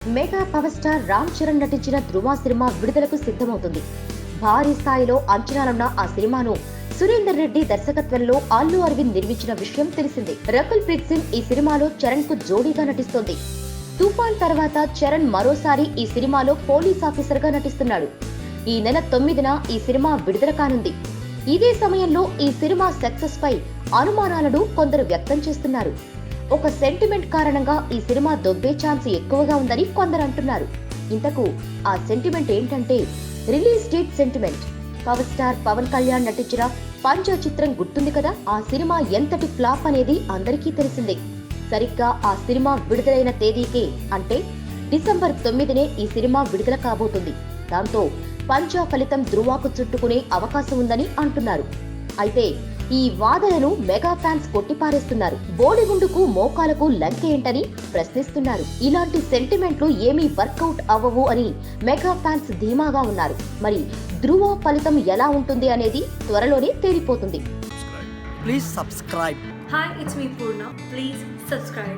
Mega power star Ram Charan నటించిన ధృవ cinema విడుదలకు సిద్ధమవుతుంది. భారీ స్థాయిలో అంచనాలున్న ఆ సినిమాను సురేందర్ రెడ్డి దర్శకత్వంలో అల్లు అరవింద్ నిర్మించిన విషయం తెలిసిందే. రకుల్ ప్రీత్ సింగ్ ఈ సినిమాలో చరణ్ కు జోడీగా నటిస్తోంది. తుఫాన్ తర్వాత చరణ్ మరోసారి ఈ సినిమాలో పోలీస్ ఆఫీసర్ గా నటిస్తున్నాడు. ఈ నెల 9న ఈ సినిమా విడుదల కానుంది. ఇదే సమయంలో ఈ సినిమా సక్సెస్ పై అనుమానాలను కొందరు వ్యక్తం చేస్తున్నారు. ఒక సెంటిమెంట్ కారణంగా ఈ సినిమా దొబ్బే ఛాన్స్ ఎక్కువగా ఉందని కొందరు అంటున్నారు. ఇంతకు ఆ సెంటిమెంట్ ఏంటంటే release date sentiment. Power star Pawan Kalyan నటించిన పంచ చిత్రం గుర్తుంది కదా. ఆ సినిమా ఎంతటి ఫ్లాప్ అనేది అందరికీ తెలిసిందే. సరిగ్గా ఆ సినిమా విడుదలైన తేదీకే అంటే డిసెంబర్ 9నే ఈ సినిమా విడుదల కాబోతుంది. దాంతో పంచా ఫలితం ధృవకు చుట్టుకునే అవకాశం ఉందని అంటున్నారు. అయితే ఈ వాదనను మెగా ఫ్యాన్స్ కొట్టిపారేస్తున్నారు. బోడిగుండుకు మోకాలకు లంకేంటని ప్రశ్నిస్తున్నారు. ఇలాంటి సెంటిమెంట్లు ఏమీ వర్కౌట్ అవ్వవు అని మెగా ఫ్యాన్స్ ధీమాగా ఉన్నారు. మరి ధృవ ఫలితం ఎలా ఉంటుంది అనేది త్వరలోనే తేలిపోతుంది. Please subscribe. Hi, it's me Purna. Please subscribe.